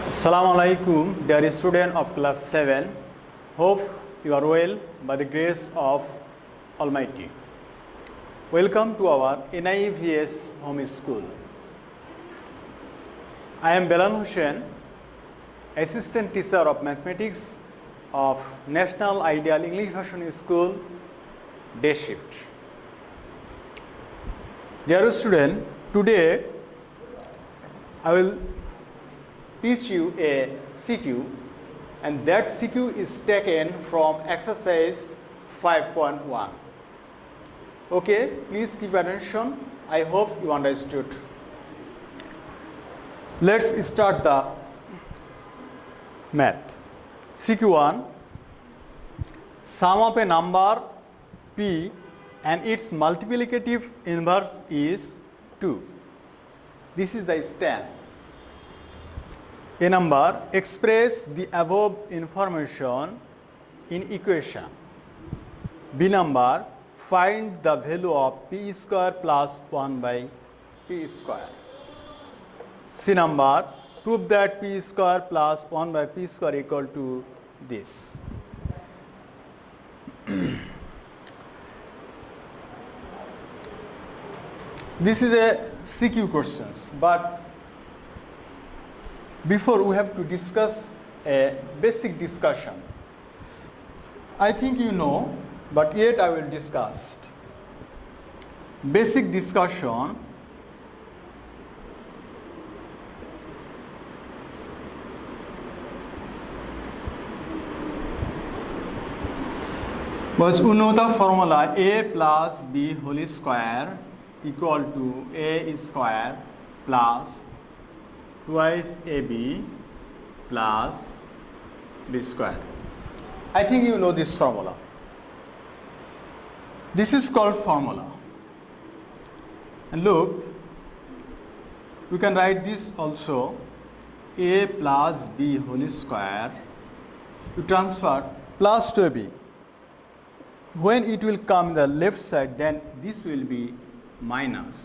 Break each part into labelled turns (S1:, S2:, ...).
S1: Assalamu alaikum, dear student of class 7. Hope you are well by the grace of Almighty. Welcome to our NIVS Home School. I am Belal Hussain, Assistant Teacher of Mathematics of National Ideal English Version School, Day Shift. Dear student, today I will teach you a CQ, and that CQ is taken from exercise 5.1. Okay, please keep attention. I hope you understood. Let's start the math. CQ1, sum of a number P and its multiplicative inverse is 2. This is the stem. A number, express the above information in equation. B number, find the value of p square plus 1 by p square. C number, prove that p square plus 1 by p square equal to this. This is a CQ questions, but before we have to discuss a basic discussion. I think you know, but yet I will discuss. Basic discussion was you know the formula a plus b whole square equal to a square plus twice ab plus b square. I think you know this formula. This is called formula. And look, we can write this also, a plus b whole square. You transfer plus to b. When it will come the left side, then this will be minus.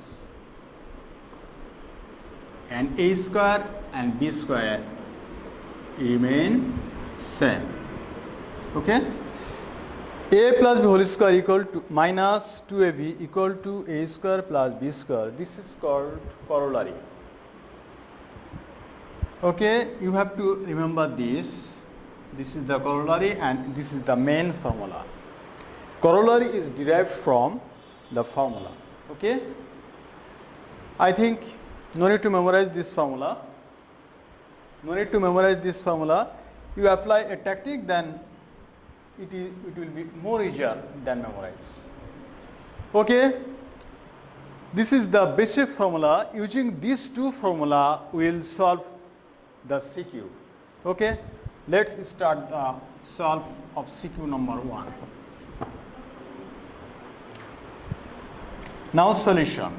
S1: And a square and b square remain same. Okay? A plus b whole square equal to minus 2ab equal to a square plus b square. This is called corollary. Okay, you have to remember this. This is the corollary and this is the main formula. Corollary is derived from the formula. Okay? I think no need to memorize this formula. No need to memorize this formula. You apply a technique, then it will be more easier than memorize. Okay? This is the basic formula. Using these two formula, we will solve the CQ. Okay? Let's start the solve of CQ number 1. Now solution.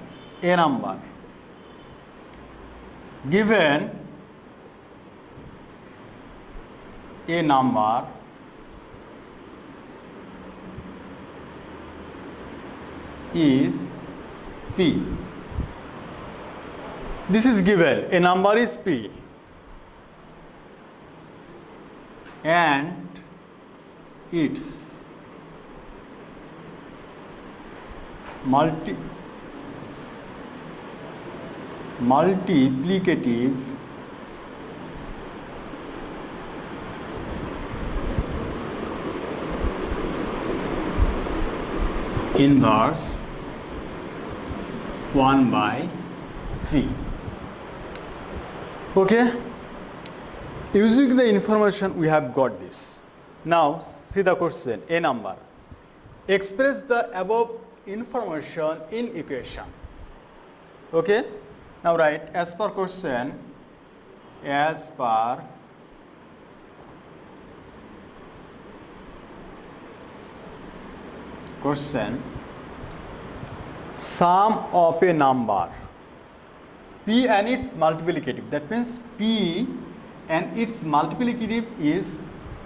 S1: A number. Given a number is p. This is given. A number is p. And its multiplicative inverse 1 by v. Okay? Using the information we have got this. Now see the question. A number. Express the above information in equation. Okay? Now write as per question, as per question, sum of a number p and its multiplicative. That means p and its multiplicative is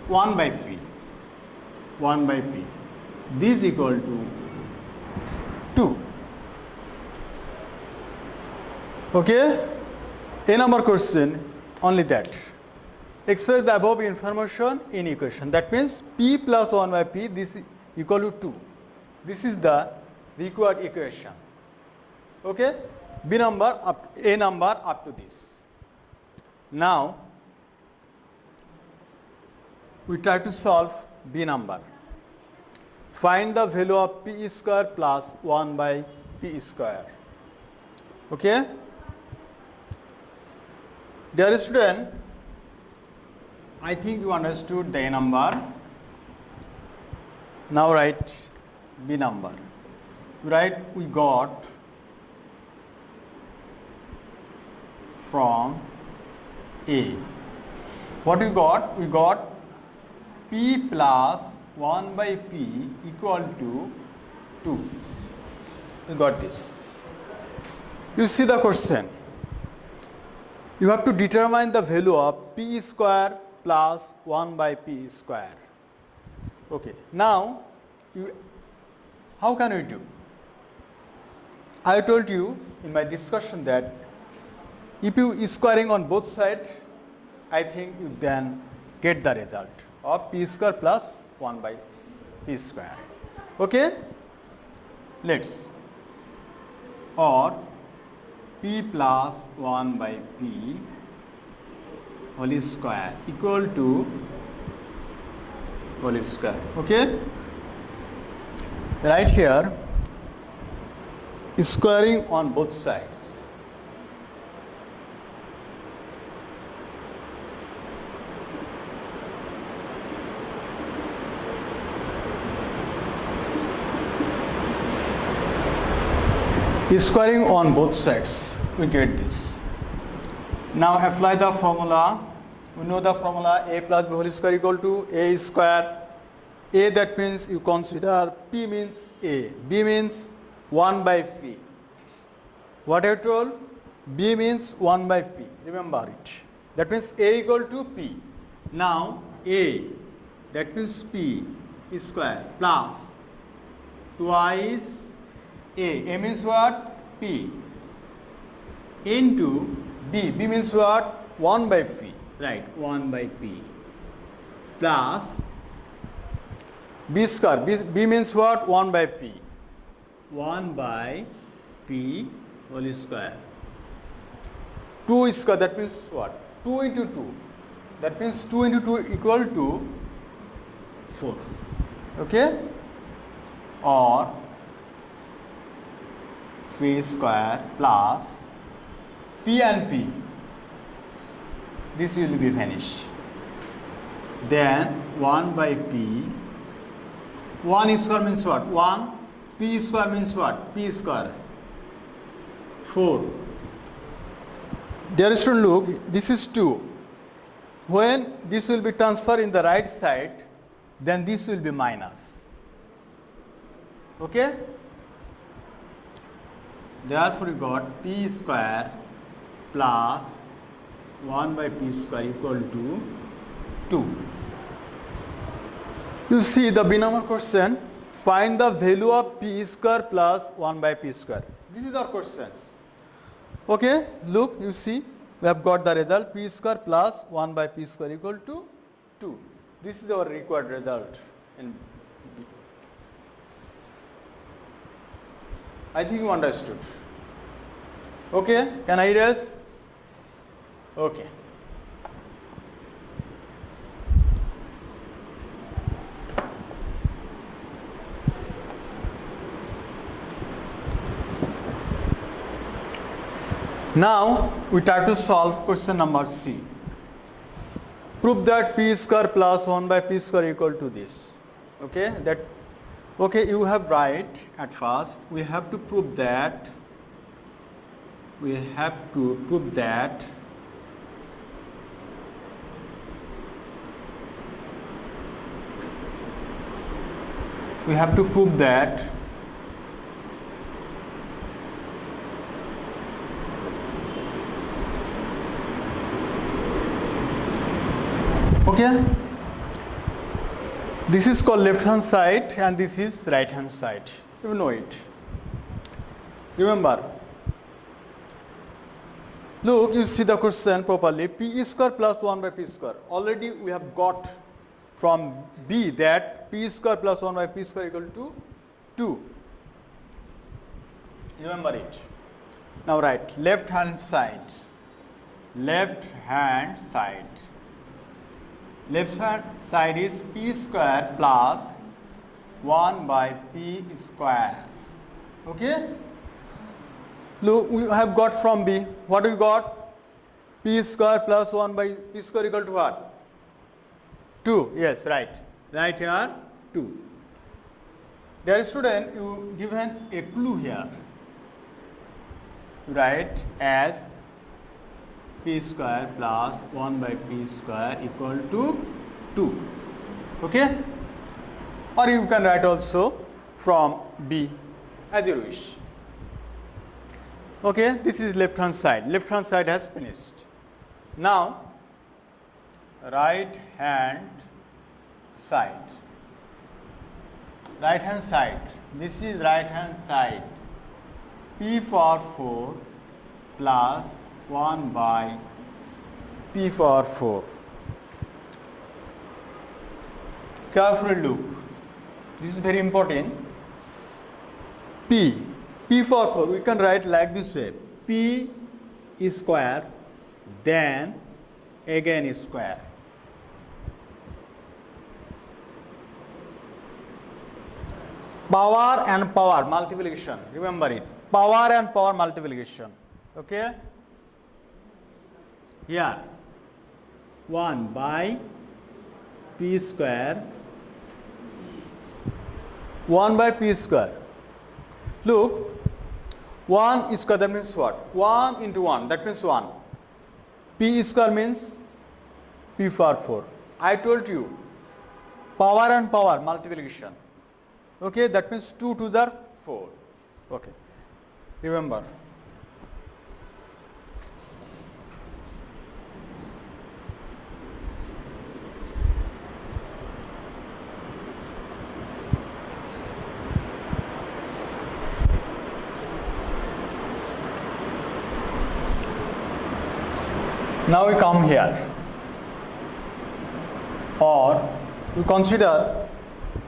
S1: 1 by p. 1 by p. This is equal to 2. Okay? A number question, only that. express the above information in equation. That means P plus 1 by P, this is equal to 2. This is the required equation. Okay? A number up to this. Now, we try to solve B number. Find the value of P square plus 1 by P square. Okay? Dear student, I think you understood the A number. Now write B number. Right, we got from A. What we got? We got P plus 1 by P equal to 2. We got this. You see the question. You have to determine the value of P square plus 1 by P square. Okay. Now, how can we do? I told you in my discussion that if you squaring on both sides, I think you then get the result of P square plus 1 by P square. Okay? Let's. Or P plus 1 by P whole square equal to whole square. Okay? Right here, squaring on both sides. Squaring on both sides, we get this. Now apply the formula. We know the formula A plus B whole square equal to A square. A, that means you consider P means A, B means 1 by P. What I told? B means 1 by P. Remember it. That means A equal to P. Now A, that means P square plus twice A. A means what? P. Into B. B means what? 1 by P. Right, 1 by P. Plus B square. B means what? 1 by P. 1 by P whole square. 2 square, that means what? 2 into 2. That means 2 into 2 equal to 4. Okay? Or P square plus P and P. This will be vanished. Then 1 by P. 1 square means what? 1. P square means what? P square. 4. Dear student, look, this is 2. When this will be transferred in the right side, then this will be minus. Okay? Therefore, we got P square plus 1 by P square equal to 2. You see the binomial question. Find the value of P square plus 1 by P square. This is our questions. Okay, look, you see, we have got the result P square plus 1 by P square equal to 2. This is our required result. I think you understood. Okay, can I erase? Okay. Now we try to solve question number C. Prove that P square plus 1 by P square equal to this. Okay, you have right at first. We have to prove that. We have to prove that okay, this is called left hand side and this is right hand side. You know it. Remember, Look, you see the question properly. P square plus 1 by p square. Already we have got from B that p square plus 1 by p square equal to 2. Remember it. Now write left hand side. Left hand side. Left hand side is p square plus 1 by p square. Okay? Look, we have got from B. What we got? P square plus 1 by p square equal to what? 2. Yes, right. Right here, 2. Dear student, you given a clue here. Write as p square plus 1 by p square equal to 2. Okay? Or you can write also from B as you wish. Okay, this is left hand side. Left hand side has finished. Now, right hand side. Right hand side. This is right hand side. P for 4 plus 1 by p for 4. Carefully look. This is very important. P for 4, we can write like this way. P is square, then again is square. Power and power multiplication. Remember it. Power and power multiplication. Okay? Here. 1 by p square. 1 by p square. Look. 1 square, that means what? 1 into 1, that means 1. P square means p for 4. I told you, power and power multiplication. Okay, that means 2 to the 4. Okay, remember. Now we come here, or we consider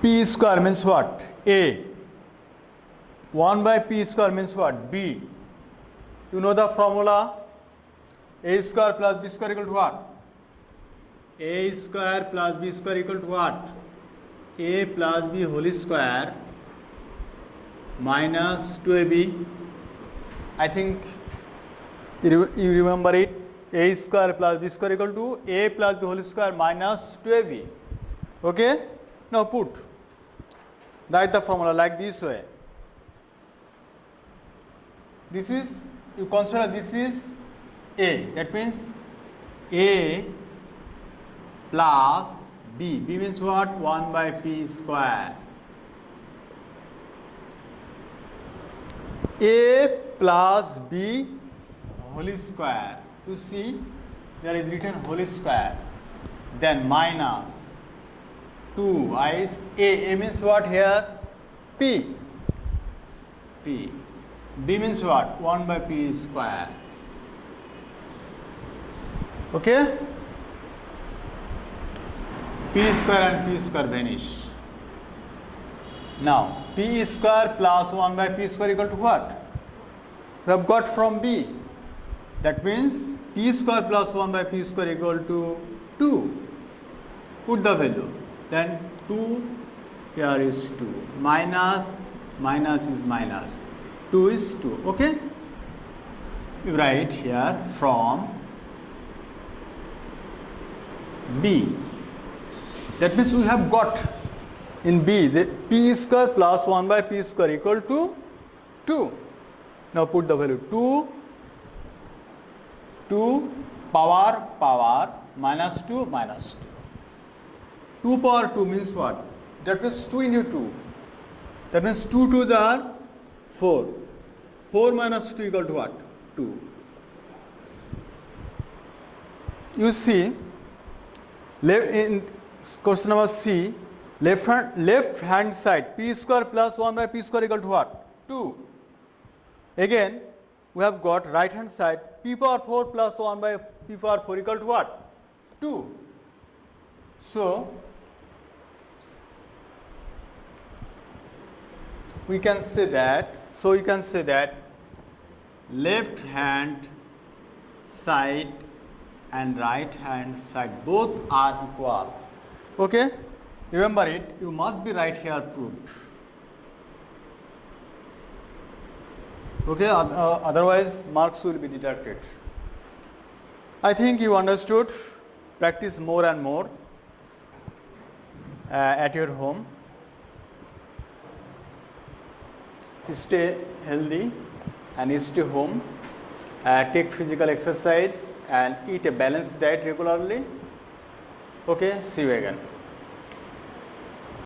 S1: p square means what? A. 1 by p square means what? B. You know the formula? A square plus b square equal to what? A square plus b square equal to what? A plus b whole square minus 2ab. I think you remember it. A square plus b square equal to a plus b whole square minus 2ab. Okay? Now write the formula like this way. This is, you consider this is A. That means A plus B. B means what? 1 by p square. A plus B whole square. You see, there is written whole square. Then minus 2 is A. A means what here? P. P. B means what? 1 by p square. Okay? P square and p square vanish. Now, p square plus 1 by p square equal to what? We have got from B. That means p square plus 1 by p square equal to 2. Put the value. Then 2, here is 2. Minus is minus. 2 is 2. Okay? You write here from B. That means we have got in B the p square plus 1 by p square equal to 2. Now put the value 2 power minus 2 minus 2. 2 power 2 means what? That means 2 into 2. That means 2 2s are 4. 4 minus 2 equal to what? 2. You see, in question number C, left hand side p square plus 1 by p square equal to what? 2. Again, we have got right hand side p power 4 plus 1 by p power 4 equal to what? 2. So, we can say that left hand side and right hand side both are equal. Okay? Remember it, you must be right here proved. Okay, otherwise marks will be deducted. I think you understood. Practice more and more at your home. Stay healthy and stay home. Take physical exercise and eat a balanced diet regularly. Okay, see you again.